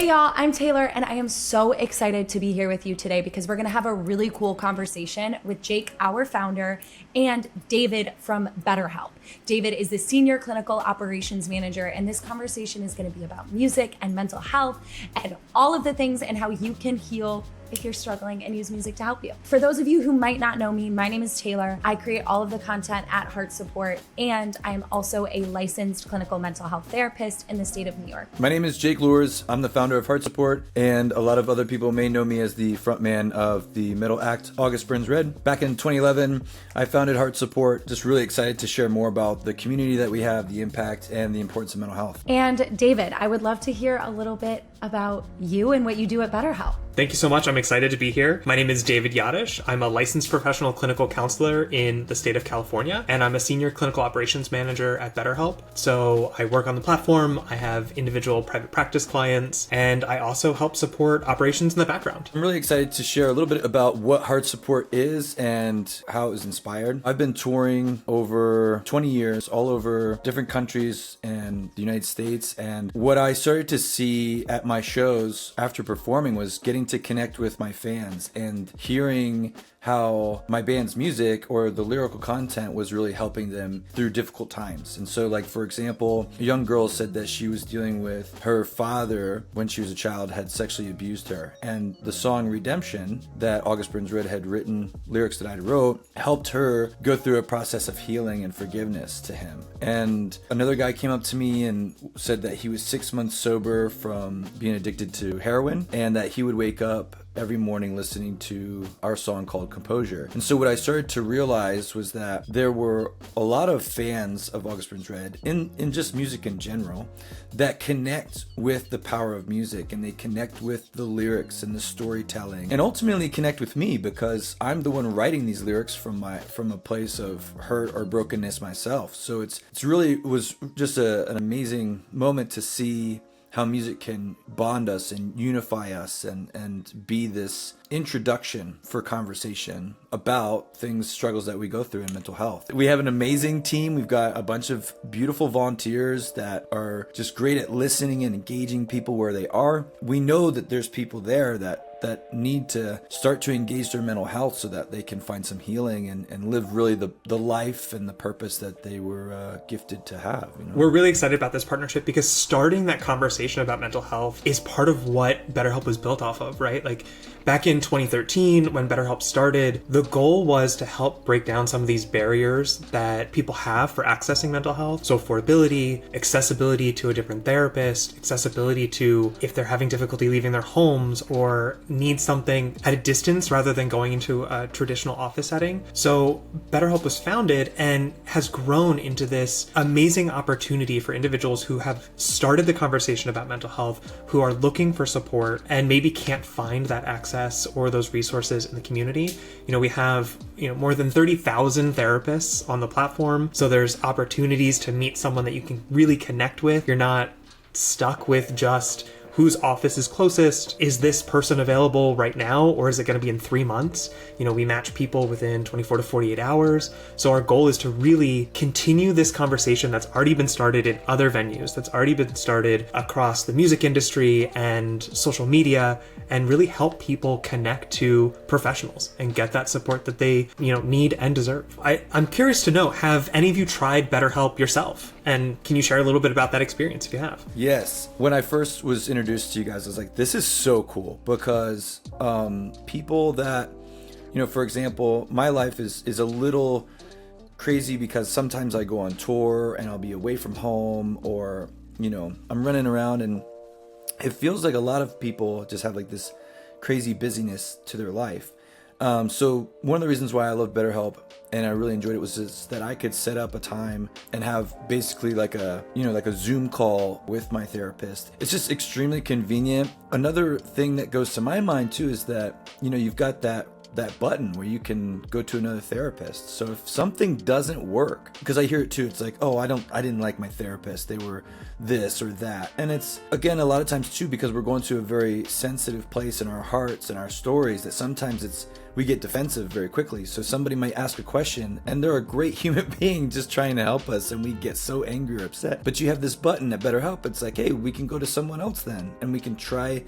Hey y'all, I'm Taylor and I am so excited to be here with you today because we're gonna have a really cool conversation with Jake, our founder, and David from BetterHelp. David is the Senior Clinical Operations Manager, and this conversation is gonna be about music and mental health and all of the things and how you can heal if you're struggling and use music to help you. For those of you who might not know me, my name is Taylor. I create all of the content at HeartSupport, and I am also a licensed clinical mental health therapist in the state of New York. My name is Jake Lures. I'm the founder of HeartSupport, and a lot of other people may know me as the frontman of the metal act August Burns Red. Back in 2011, I founded HeartSupport. Just really excited to share more about the community that we have, the impact, and the importance of mental health. And David, I would love to hear a little bit about you and what you do at BetterHelp. Thank you so much. I'm excited to be here. My name is David Yadish. I'm a licensed professional clinical counselor in the state of California, and I'm a senior clinical operations manager at BetterHelp. So I work on the platform, I have individual private practice clients, and I also help support operations in the background. I'm really excited to share a little bit about what HeartSupport is and how it was inspired. I've been touring over 20 years all over different countries and the United States, and what I started to see at my shows after performing was getting to connect with my fans and hearing how my band's music or the lyrical content was really helping them through difficult times. And so, like, for example, a young girl said that she was dealing with her father when she was a child had sexually abused her, and the song Redemption that August Burns Red had written, lyrics that I wrote, helped her go through a process of healing and forgiveness to him. And another guy came up to me and said that he was 6 months sober from being addicted to heroin, and that he would wake up every morning listening to our song called Composure. And so what I started to realize was that there were a lot of fans of August Burns Red in just music in general that connect with the power of music, and they connect with the lyrics and the storytelling, and ultimately connect with me because I'm the one writing these lyrics from a place of hurt or brokenness myself. So it was just an amazing moment to see how music can bond us and unify us and be this introduction for conversation about struggles that we go through in mental health. We have an amazing team. We've got a bunch of beautiful volunteers that are just great at listening and engaging people where they are. We know that there's people there that need to start to engage their mental health so that they can find some healing and live really the life and the purpose that they were gifted to have. You know? We're really excited about this partnership because starting that conversation about mental health is part of what BetterHelp was built off of, right? Like back in 2013, when BetterHelp started, the goal was to help break down some of these barriers that people have for accessing mental health. So affordability, accessibility to a different therapist, accessibility to if they're having difficulty leaving their homes or need something at a distance rather than going into a traditional office setting. So BetterHelp was founded and has grown into this amazing opportunity for individuals who have started the conversation about mental health, who are looking for support and maybe can't find that access or those resources in the community. We have more than 30,000 therapists on the platform. So there's opportunities to meet someone that you can really connect with. You're not stuck with just whose office is closest? Is this person available right now, or is it going to be in 3 months? We match people within 24 to 48 hours. So our goal is to really continue this conversation that's already been started in other venues, that's already been started across the music industry and social media, and really help people connect to professionals and get that support that they need and deserve. I'm curious to know, have any of you tried BetterHelp yourself? And can you share a little bit about that experience if you have? Yes. When I first was introduced to you guys, I was like, this is so cool because people that, for example, my life is a little crazy because sometimes I go on tour and I'll be away from home, or, I'm running around, and it feels like a lot of people just have like this crazy busyness to their life. So one of the reasons why I love BetterHelp and I really enjoyed it was just that I could set up a time and have basically like a Zoom call with my therapist. It's just extremely convenient. Another thing that goes to my mind too is that, you've got that that button where you can go to another therapist. So if something doesn't work, because I hear it too, it's like, oh, I didn't like my therapist, they were this or that. And it's, again, a lot of times too, because we're going to a very sensitive place in our hearts and our stories, that sometimes we get defensive very quickly. So somebody might ask a question and they're a great human being just trying to help us, and we get so angry or upset. But you have this button at BetterHelp. It's like, hey, we can go to someone else then, and we can try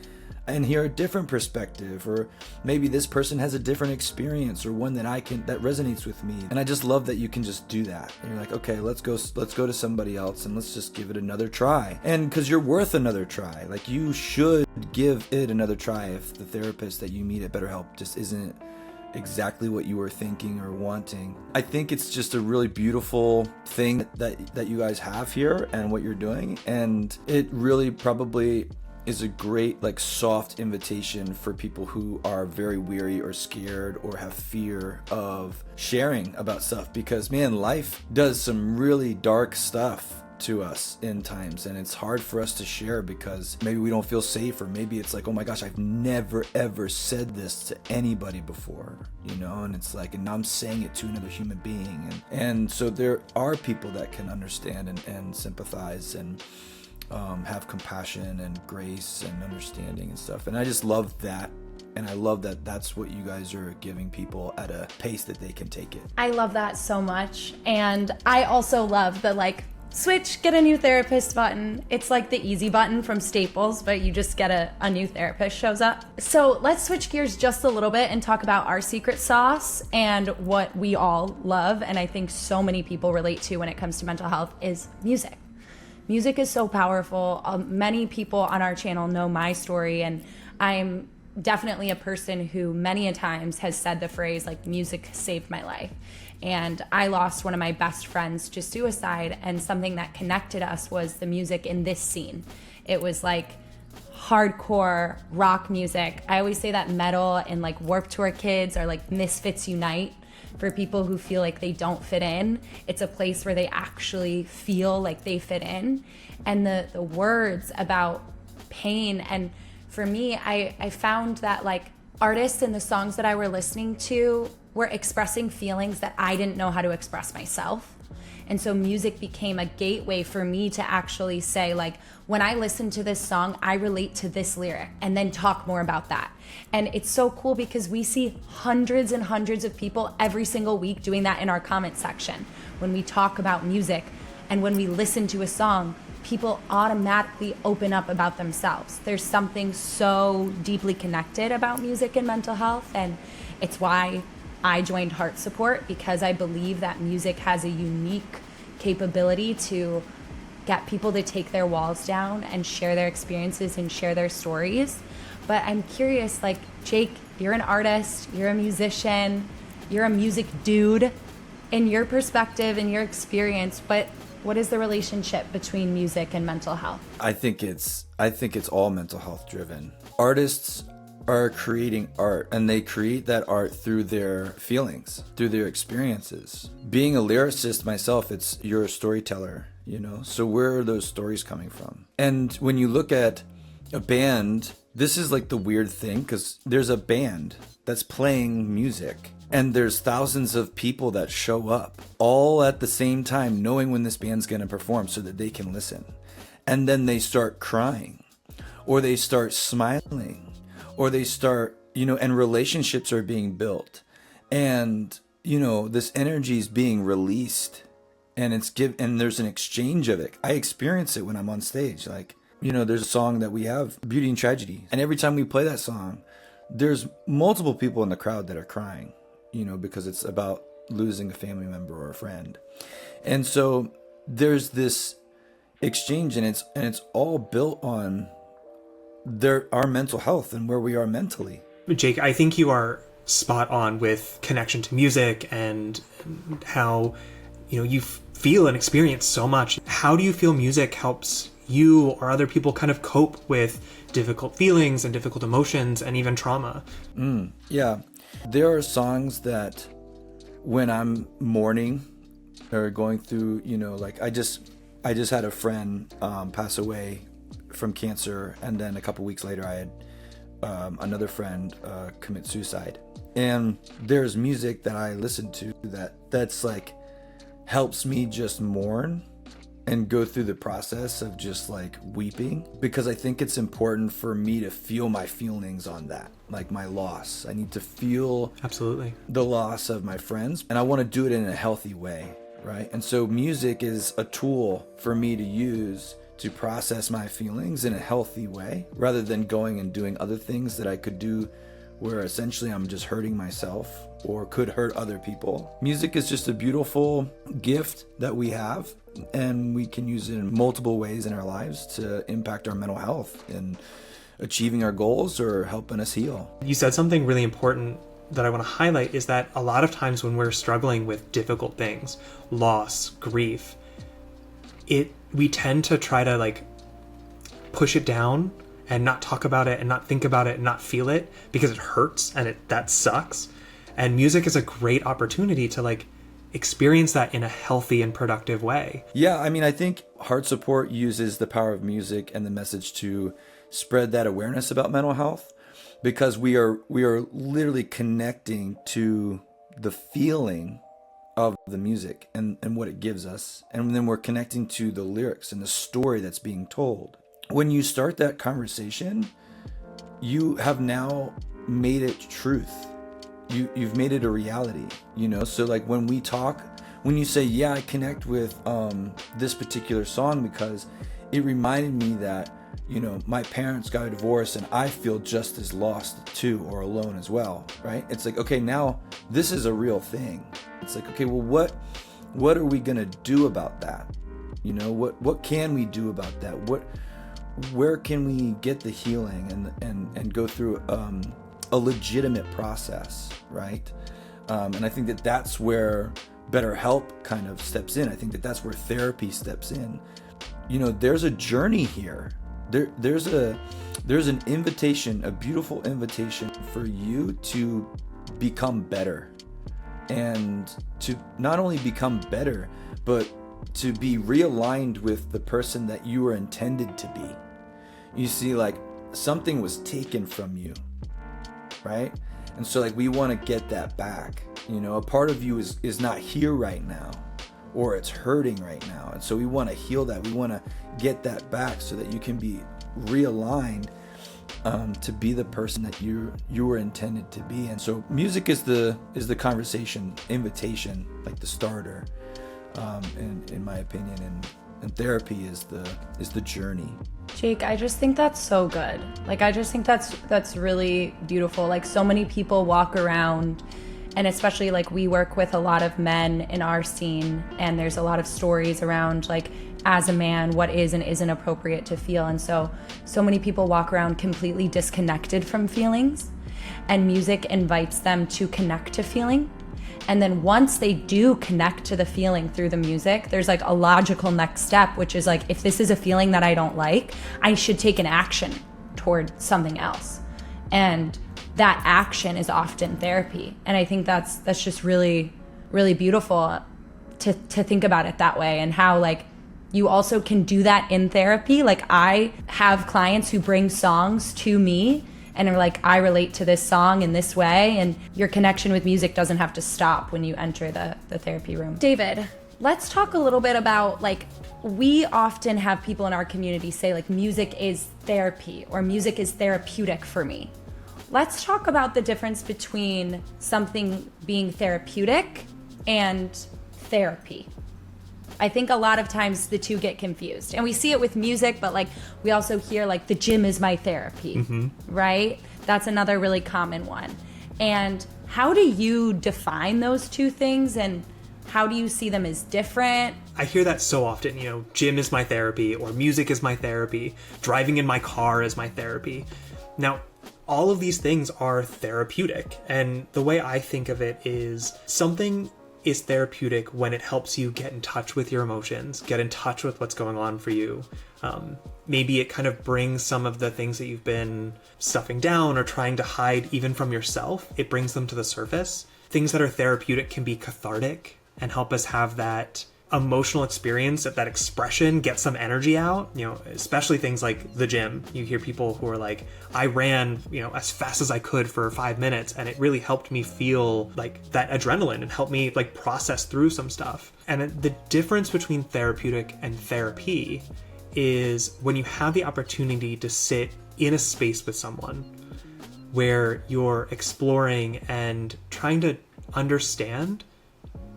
and hear a different perspective, or maybe this person has a different experience, or one that resonates with me. And I just love that you can just do that. And you're like, okay, let's go to somebody else and let's just give it another try. And because you're worth another try, like you should give it another try if the therapist that you meet at BetterHelp just isn't exactly what you were thinking or wanting. I think it's just a really beautiful thing that you guys have here and what you're doing, and it really probably is a great, like, soft invitation for people who are very weary or scared or have fear of sharing about stuff, because man, life does some really dark stuff to us in times, and it's hard for us to share because maybe we don't feel safe, or maybe it's like, oh my gosh, I've never ever said this to anybody before, and it's like, and now I'm saying it to another human being, and so there are people that can understand and sympathize and have compassion and grace and understanding and stuff. And I just love that. And I love that that's what you guys are giving people at a pace that they can take it. I love that so much. And I also love the switch, get a new therapist button. It's like the easy button from Staples, but you just get a new therapist shows up. So let's switch gears just a little bit and talk about our secret sauce and what we all love. And I think so many people relate to when it comes to mental health is music. Music is so powerful. Many people on our channel know my story, and I'm definitely a person who many a times has said the phrase, like, music saved my life. And I lost one of my best friends to suicide, and something that connected us was the music in this scene. It was like hardcore rock music. I always say that metal and like Warped Tour kids are like Misfits Unite. For people who feel like they don't fit in, it's a place where they actually feel like they fit in. And the words about pain, and for me, I found that like artists and the songs that I were listening to were expressing feelings that I didn't know how to express myself. And so music became a gateway for me to actually say, like, when I listen to this song, I relate to this lyric, and then talk more about that. And it's so cool because we see hundreds and hundreds of people every single week doing that in our comment section. When we talk about music and when we listen to a song, people automatically open up about themselves. There's something so deeply connected about music and mental health, and it's why I joined HeartSupport, because I believe that music has a unique capability to get people to take their walls down and share their experiences and share their stories. But I'm curious, like, Jake, you're an artist, you're a musician, you're a music dude. In your perspective, in your experience, what is the relationship between music and mental health? I think it's all mental health driven. Artists are creating art, and they create that art through their feelings, through their experiences. Being a lyricist myself, you're a storyteller, so where are those stories coming from? And when you look at a band, this is like the weird thing, because there's a band that's playing music, and there's thousands of people that show up all at the same time, knowing when this band's going to perform so that they can listen. And then they start crying, or they start smiling, or they start, and relationships are being built, and, this energy is being released, and and there's an exchange of it. I experience it when I'm on stage. Like, there's a song that we have, Beauty and Tragedy. And every time we play that song, there's multiple people in the crowd that are crying, because it's about losing a family member or a friend. And so there's this exchange, and it's all built on our mental health and where we are mentally. Jake, I think you are spot on with connection to music and how, you feel and experience so much. How do you feel music helps you or other people kind of cope with difficult feelings and difficult emotions and even trauma? Yeah. There are songs that when I'm mourning or going through, like I just had a friend pass away from cancer, and then a couple weeks later I had another friend commit suicide. And there's music that I listen to that's like helps me just mourn and go through the process of just like weeping, because I think it's important for me to feel my feelings on that, like my loss. I need to feel Absolutely the loss of my friends, and I want to do it in a healthy way, right? And so music is a tool for me to use to process my feelings in a healthy way, rather than going and doing other things that I could do where essentially I'm just hurting myself or could hurt other people. Music is just a beautiful gift that we have, and we can use it in multiple ways in our lives to impact our mental health and achieving our goals or helping us heal. You said something really important that I want to highlight, is that a lot of times when we're struggling with difficult things, loss, grief, we tend to try to like push it down and not talk about it and not think about it and not feel it because it hurts and that sucks. And music is a great opportunity to like experience that in a healthy and productive way. Yeah, I mean, I think HeartSupport uses the power of music and the message to spread that awareness about mental health, because we are literally connecting to the feeling of the music and what it gives us. And then we're connecting to the lyrics and the story that's being told. When you start that conversation, you have now made it truth. You've made it a reality, you know? So like when we talk, when you say, yeah, I connect with this particular song because it reminded me that, you know, my parents got a divorce and I feel just as lost too, or alone as well, right? It's like, okay, now this is a real thing. It's like, okay, well, what are we gonna do about that? You know, what can we do about that? Where can we get the healing and go through a legitimate process, right? And I think that that's where BetterHelp kind of steps in. I think that's where therapy steps in. You know, there's a journey here. There's an invitation, a beautiful invitation for you to become better, and to not only become better, but to be realigned with the person that you were intended to be. You see, like something was taken from you, right? And so like we want to get that back. You know, a part of you is not here right now, or it's hurting right now. And so we want to heal that. We want to get that back so that you can be realigned to be the person that you were intended to be. And so music is the conversation invitation, like the starter, in my opinion, and therapy is the journey. Jake, I just think that's so good. Like, I just think that's really beautiful. Like, so many people walk around, and especially like we work with a lot of men in our scene, and there's a lot of stories around like, as a man, what is and isn't appropriate to feel. And so many people walk around completely disconnected from feelings, and music invites them to connect to feeling. And then once they do connect to the feeling through the music, there's like a logical next step, which is like, if this is a feeling that I don't like, I should take an action toward something else. And that action is often therapy. And I think that's just really, really beautiful to think about it that way, and how like you also can do that in therapy. Like, I have clients who bring songs to me and are like, I relate to this song in this way, and your connection with music doesn't have to stop when you enter the therapy room. David, let's talk a little bit about, like, we often have people in our community say like, music is therapy or music is therapeutic for me. Let's talk about the difference between something being therapeutic and therapy. I think a lot of times the two get confused, and we see it with music, but like we also hear like the gym is my therapy, right? That's another really common one. And how do you define those two things, and how do you see them as different? I hear that so often, you know, gym is my therapy, or music is my therapy, driving in my car is my therapy. Now, all of these things are therapeutic, and the way I think of it is something is therapeutic when it helps you get in touch with your emotions, get in touch with what's going on for you. Maybe it kind of brings some of the things that you've been stuffing down or trying to hide even from yourself. It brings them to the surface. Things that are therapeutic can be cathartic and help us have that emotional experience, that expression, get some energy out, especially things like the gym. You hear people who are like, I ran, as fast as I could for 5 minutes, and it really helped me feel like that adrenaline and helped me like process through some stuff. And the difference between therapeutic and therapy is when you have the opportunity to sit in a space with someone where you're exploring and trying to understand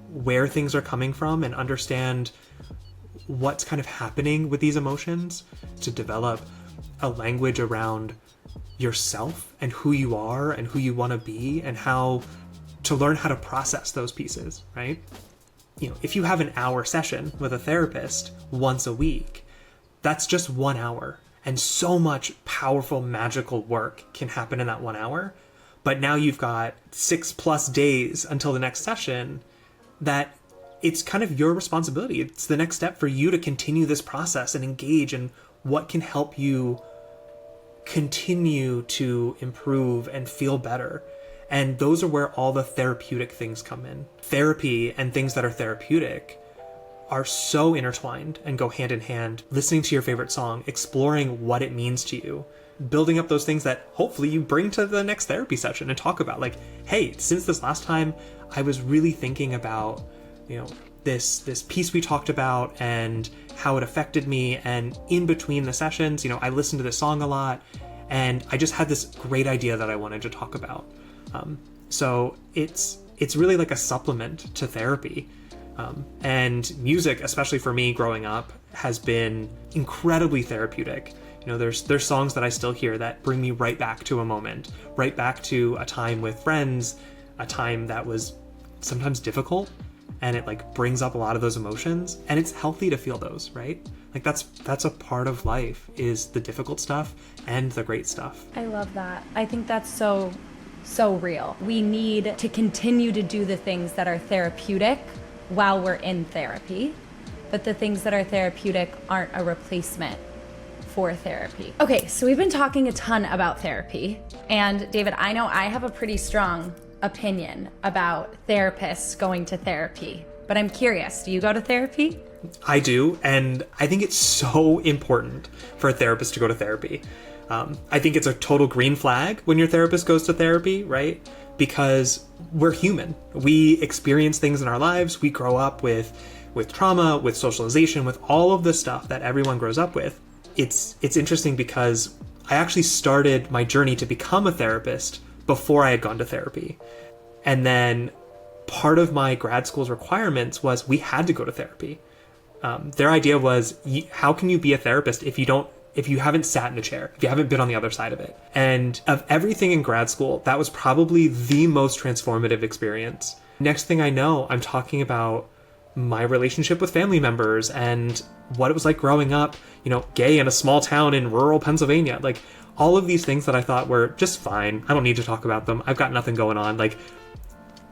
where things are coming from and understand what's kind of happening with these emotions, to develop a language around yourself and who you are and who you want to be, and how to learn how to process those pieces, right? If you have an hour session with a therapist once a week, that's just 1 hour, and so much powerful, magical work can happen in that 1 hour. But now you've got 6+ days until the next session, that it's kind of your responsibility. It's the next step for you to continue this process and engage in what can help you continue to improve and feel better. And those are where all the therapeutic things come in. Therapy and things that are therapeutic are so intertwined and go hand in hand. Listening to your favorite song, exploring what it means to you, building up those things that hopefully you bring to the next therapy session and talk about, like, hey, since this last time, I was really thinking about, this piece we talked about and how it affected me. And in between the sessions, I listened to this song a lot, and I just had this great idea that I wanted to talk about. So it's really like a supplement to therapy. And music, especially for me growing up, has been incredibly therapeutic. There's songs that I still hear that bring me right back to a moment, right back to a time with friends, a time that was sometimes difficult, and it like brings up a lot of those emotions, and it's healthy to feel those, right? Like that's a part of life, is the difficult stuff and the great stuff. I love that. I think that's so real. We need to continue to do the things that are therapeutic while we're in therapy, but the things that are therapeutic aren't a replacement for therapy. Okay, so we've been talking a ton about therapy, and David, I know I have a pretty strong opinion about therapists going to therapy, but I'm curious, do you go to therapy? I do, and I think it's so important for a therapist to go to therapy. I think it's a total green flag when your therapist goes to therapy, right? Because we're human. We experience things in our lives. We grow up with trauma, with socialization, with all of the stuff that everyone grows up with. It's interesting because I actually started my journey to become a therapist before I had gone to therapy. And then part of my grad school's requirements was we had to go to therapy. Their idea was, how can you be a therapist if you haven't sat in a chair, if you haven't been on the other side of it? And of everything in grad school, that was probably the most transformative experience. Next thing I know, I'm talking about my relationship with family members and what it was like growing up, gay in a small town in rural Pennsylvania. Like, all of these things that I thought were just fine, I don't need to talk about them, I've got nothing going on, like,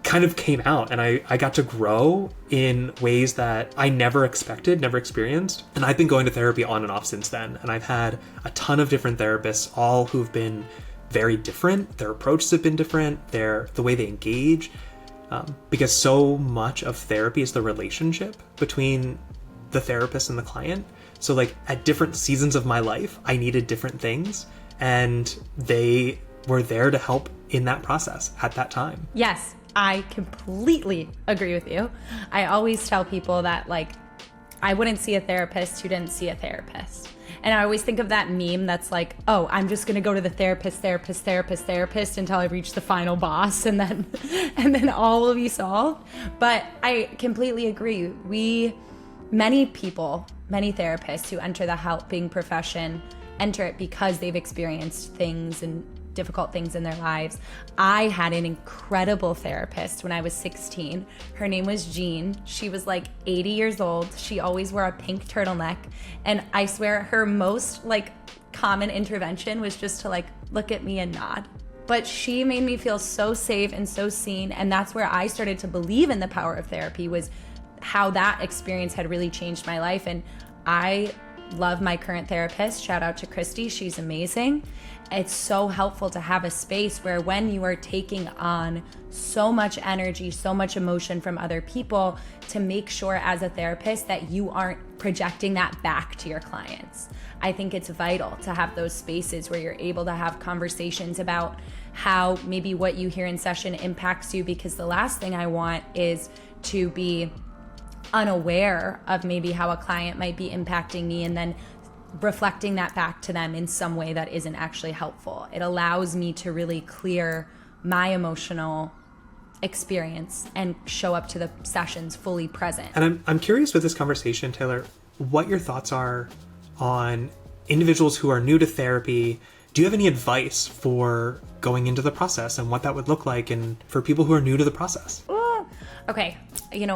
kind of came out, and I got to grow in ways that I never expected, never experienced. And I've been going to therapy on and off since then, and I've had a ton of different therapists, all who've been very different. Their approaches have been different, the way they engage, because so much of therapy is the relationship between the therapist and the client. So like at different seasons of my life, I needed different things, and they were there to help in that process at that time. Yes, I completely agree with you. I always tell people that, like, I wouldn't see a therapist who didn't see a therapist. And I always think of that meme that's like, oh, I'm just gonna go to the therapist until I reach the final boss, and then all will be solved. But I completely agree. Many therapists who enter the helping profession enter it because they've experienced things and difficult things in their lives. I had an incredible therapist when I was 16. Her name was Jean. She was like 80 years old. She always wore a pink turtleneck. And I swear her most like common intervention was just to like look at me and nod. But she made me feel so safe and so seen. And that's where I started to believe in the power of therapy, was how that experience had really changed my life. And I love my current therapist. Shout out to Christy. She's amazing. It's so helpful to have a space where when you are taking on so much energy, so much emotion from other people, to make sure as a therapist that you aren't projecting that back to your clients. I think it's vital to have those spaces where you're able to have conversations about how maybe what you hear in session impacts you, because the last thing I want is to be unaware of maybe how a client might be impacting me and then reflecting that back to them in some way that isn't actually helpful. It allows me to really clear my emotional experience and show up to the sessions fully present. And I'm curious with this conversation, Taylor, what your thoughts are on individuals who are new to therapy. Do you have any advice for going into the process and what that would look like, and for people who are new to the process? Okay,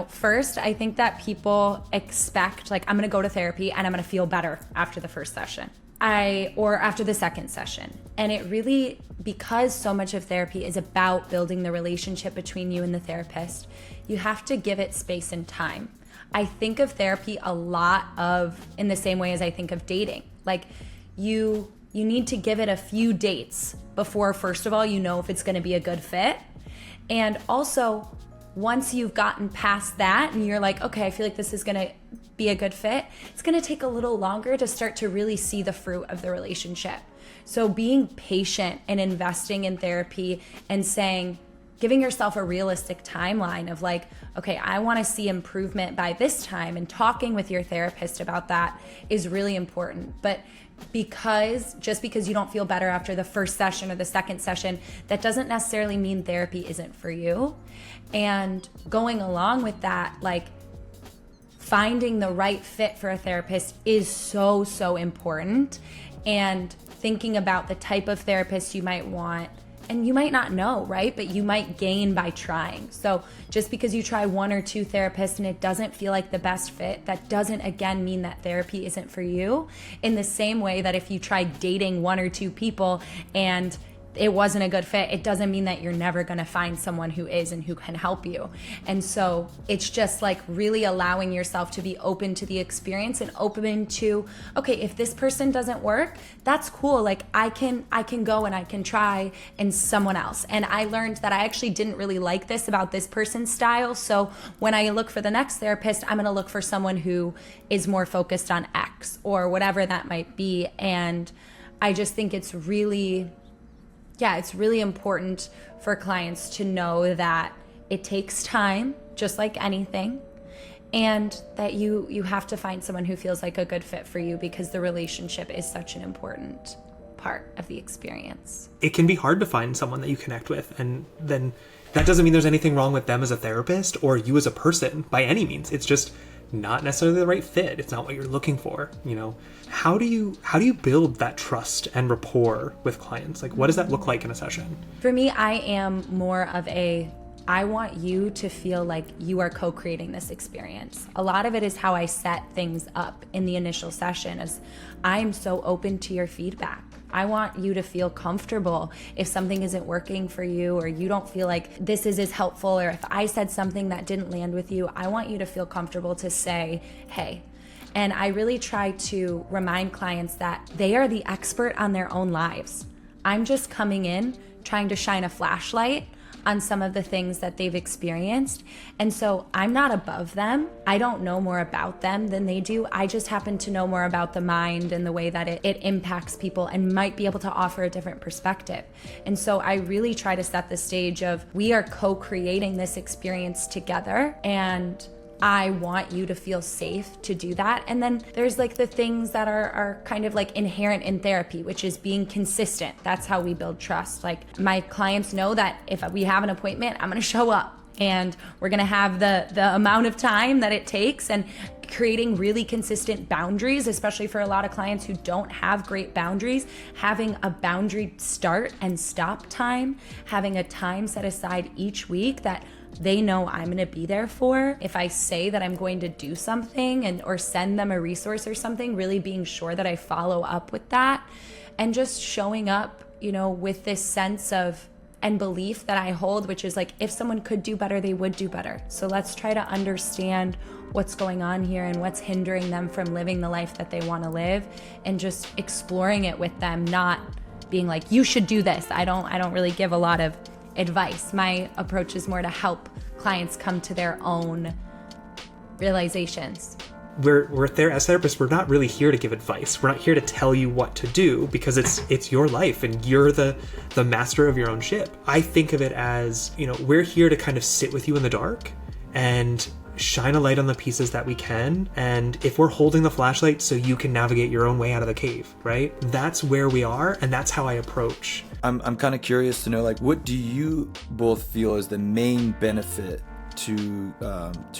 first, I think that people expect, like, I'm gonna go to therapy and I'm gonna feel better after the first session. Or after the second session. And it really, because so much of therapy is about building the relationship between you and the therapist, you have to give it space and time. I think of therapy a lot in the same way as I think of dating. Like, you need to give it a few dates before, first of all, you know if it's gonna be a good fit. And also, once you've gotten past that and you're like, okay, I feel like this is gonna be a good fit, it's gonna take a little longer to start to really see the fruit of the relationship. So being patient and investing in therapy and giving yourself a realistic timeline of like, okay, I wanna see improvement by this time, and talking with your therapist about that is really important. But just because you don't feel better after the first session or the second session, that doesn't necessarily mean therapy isn't for you. And going along with that, like, finding the right fit for a therapist is so, so important. And thinking about the type of therapist you might want, and you might not know, right? But you might gain by trying. So just because you try one or two therapists and it doesn't feel like the best fit, that doesn't again mean that therapy isn't for you. In the same way that if you try dating one or two people and it wasn't a good fit, it doesn't mean that you're never gonna find someone who is and who can help you. And so it's just like really allowing yourself to be open to the experience and open to, okay, if this person doesn't work, that's cool. Like I can go and I can try and someone else. And I learned that I actually didn't really like this about this person's style. So when I look for the next therapist, I'm gonna look for someone who is more focused on X or whatever that might be. And I just think it's really important for clients to know that it takes time, just like anything, and that you have to find someone who feels like a good fit for you, because the relationship is such an important part of the experience. It can be hard to find someone that you connect with, and then that doesn't mean there's anything wrong with them as a therapist or you as a person by any means. It's just not necessarily the right fit. It's not what you're looking for, How do you build that trust and rapport with clients? Like, what does that look like in a session? For me, I am more of I want you to feel like you are co-creating this experience. A lot of it is how I set things up in the initial session, as I'm so open to your feedback. I want you to feel comfortable if something isn't working for you, or you don't feel like this is as helpful, or if I said something that didn't land with you, I want you to feel comfortable to say, hey. And I really try to remind clients that they are the expert on their own lives. I'm just coming in trying to shine a flashlight on some of the things that they've experienced. And so I'm not above them. I don't know more about them than they do. I just happen to know more about the mind and the way that it impacts people, and might be able to offer a different perspective. And so I really try to set the stage of, we are co-creating this experience together, and I want you to feel safe to do that. And then there's like the things that are kind of like inherent in therapy, which is being consistent. That's how we build trust. Like, my clients know that if we have an appointment, I'm gonna show up, and we're gonna have the amount of time that it takes, and creating really consistent boundaries, especially for a lot of clients who don't have great boundaries, having a boundary start and stop time, having a time set aside each week that they know I'm going to be there for. If I say that I'm going to do something or send them a resource or something, really being sure that I follow up with that, and just showing up, with this sense of, and belief that I hold, which is like, if someone could do better, they would do better. So let's try to understand what's going on here and what's hindering them from living the life that they want to live, and just exploring it with them, not being like, you should do this. I don't really give a lot of advice. My approach is more to help clients come to their own realizations. We're there as therapists. We're not really here to give advice. We're not here to tell you what to do, because it's your life and you're the master of your own ship. I think of it as, we're here to kind of sit with you in the dark and shine a light on the pieces that we can. And if we're holding the flashlight so you can navigate your own way out of the cave, right? That's where we are, and that's how I approach. I'm kind of curious to know, like, what do you both feel is the main benefit to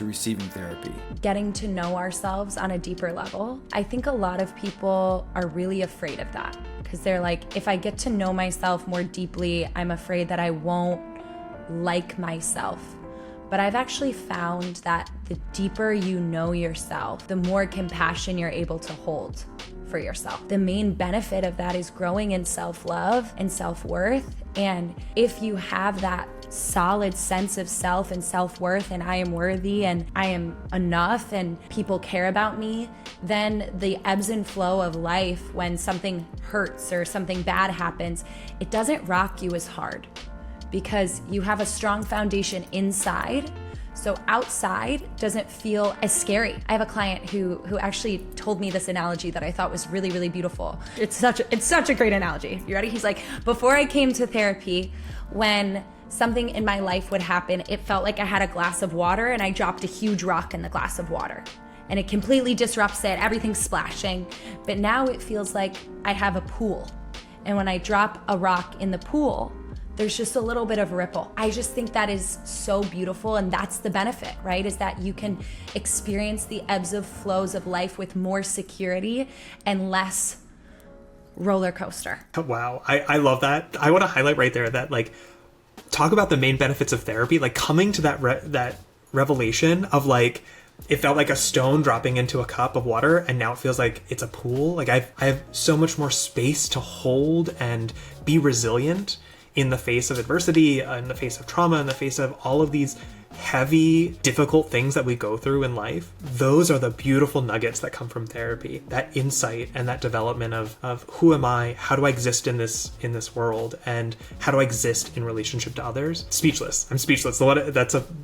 receiving therapy? Getting to know ourselves on a deeper level. I think a lot of people are really afraid of that, because they're like, if I get to know myself more deeply, I'm afraid that I won't like myself. But I've actually found that the deeper you know yourself, the more compassion you're able to hold for yourself. The main benefit of that is growing in self-love and self-worth. And if you have that solid sense of self and self-worth, and I am worthy and I am enough and people care about me, then the ebbs and flow of life, when something hurts or something bad happens, it doesn't rock you as hard, because you have a strong foundation inside. So outside doesn't feel as scary. I have a client who actually told me this analogy that I thought was really, really beautiful. It's such a great analogy. You ready? He's like, before I came to therapy, when something in my life would happen, it felt like I had a glass of water and I dropped a huge rock in the glass of water. And it completely disrupts it, everything's splashing. But now it feels like I have a pool. And when I drop a rock in the pool, there's just a little bit of ripple. I just think that is so beautiful, and that's the benefit, right? Is that you can experience the ebbs and flows of life with more security and less roller coaster. Wow, I love that. I want to highlight right there that, like, talk about the main benefits of therapy, like coming to that revelation of, like, it felt like a stone dropping into a cup of water, and now it feels like it's a pool. Like I have so much more space to hold and be resilient in the face of adversity, in the face of trauma, in the face of all of these heavy, difficult things that we go through in life. Those are the beautiful nuggets that come from therapy, that insight and that development of who am I, how do I exist in this world, and how do I exist in relationship to others. I'm speechless.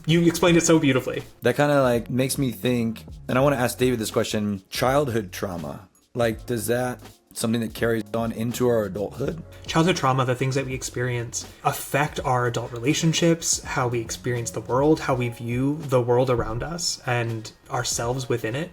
You explained it so beautifully. That kind of like makes me think, and I want to ask David this question: childhood trauma, like, does that something that carries on into our adulthood? Childhood trauma, the things that we experience, affect our adult relationships, how we experience the world, how we view the world around us and ourselves within it.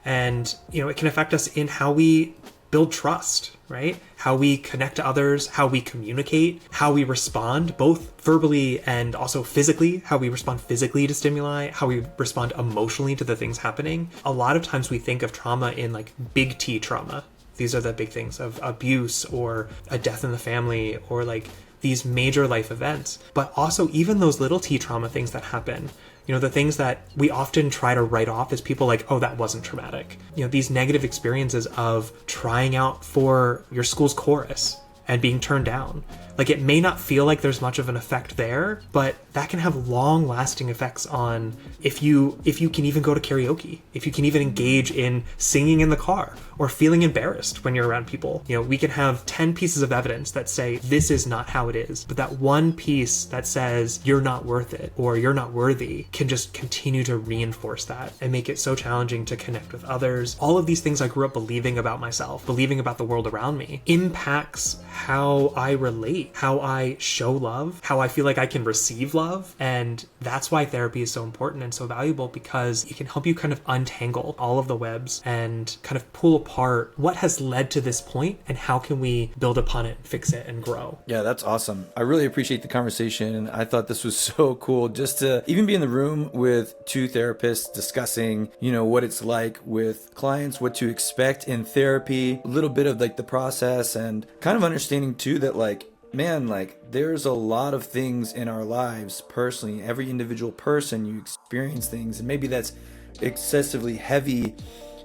And, it can affect us in how we build trust, right? How we connect to others, how we communicate, how we respond, both verbally and also physically, how we respond physically to stimuli, how we respond emotionally to the things happening. A lot of times we think of trauma in like big T trauma. These are the big things of abuse or a death in the family or like these major life events. But also even those little T trauma things that happen, the things that we often try to write off as people like, oh, that wasn't traumatic. These negative experiences of trying out for your school's chorus and being turned down. Like, it may not feel like there's much of an effect there, but that can have long lasting effects on if you can even go to karaoke, if you can even engage in singing in the car or feeling embarrassed when you're around people. We can have 10 pieces of evidence that say this is not how it is, but that one piece that says you're not worth it or you're not worthy can just continue to reinforce that and make it so challenging to connect with others. All of these things I grew up believing about myself, believing about the world around me, impacts how I relate, how I show love, how I feel like I can receive love. And that's why therapy is so important and so valuable, because it can help you kind of untangle all of the webs and kind of pull apart what has led to this point and how can we build upon it, fix it, and grow. Yeah, that's awesome. I really appreciate the conversation. I thought this was so cool just to even be in the room with two therapists discussing, what it's like with clients, what to expect in therapy, a little bit of like the process, and kind of understanding too that like, man, like there's a lot of things in our lives personally. Every individual person, you experience things, and maybe that's excessively heavy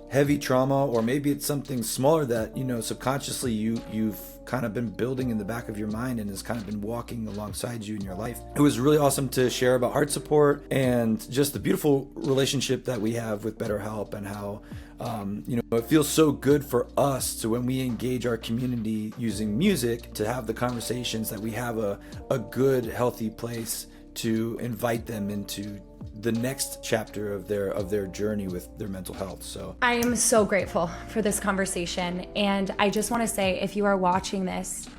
heavy trauma, or maybe it's something smaller that, subconsciously you've kind of been building in the back of your mind and has kind of been walking alongside you in your life. It was really awesome to share about HeartSupport and just the beautiful relationship that we have with BetterHelp, and how it feels so good for us to, when we engage our community using music, to have the conversations that we have a good, healthy place to invite them into the next chapter of their journey with their mental health. So I am so grateful for this conversation. And I just want to say, if you are watching this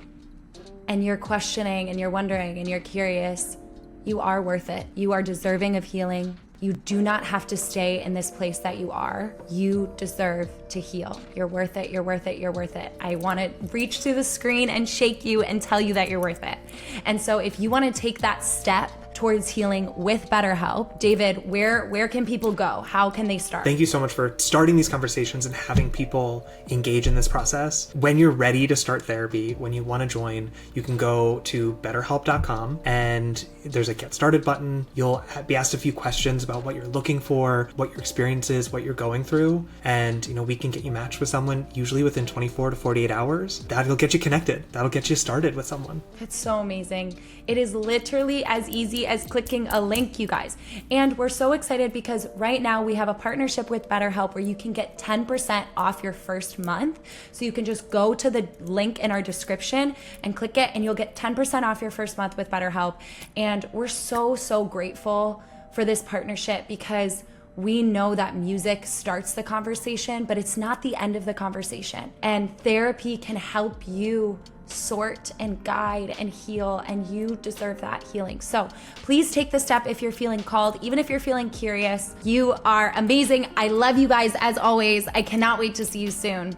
and you're questioning and you're wondering and you're curious, you are worth it. You are deserving of healing. You do not have to stay in this place that you are. You deserve to heal. You're worth it. You're worth it. You're worth it. I want to reach through the screen and shake you and tell you that you're worth it. And so if you want to take that step towards healing with BetterHelp, David, where can people go? How can they start? Thank you so much for starting these conversations and having people engage in this process. When you're ready to start therapy, when you want to join, you can go to betterhelp.com, and there's a get started button. You'll be asked a few questions about what you're looking for, what your experience is, what you're going through, and we can get you matched with someone usually within 24 to 48 hours. That'll get you connected. That'll get you started with someone. It's so amazing. It is literally as easy as clicking a link, you guys. And we're so excited because right now we have a partnership with BetterHelp where you can get 10% off your first month. So you can just go to the link in our description and click it, and you'll get 10% off your first month with BetterHelp. And we're so grateful for this partnership, because we know that music starts the conversation, but it's not the end of the conversation. And therapy can help you sort and guide and heal, and you deserve that healing. So please take the step if you're feeling called, even if you're feeling curious. You are amazing. I love you guys as always. I cannot wait to see you soon.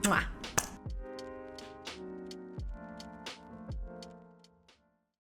Mwah.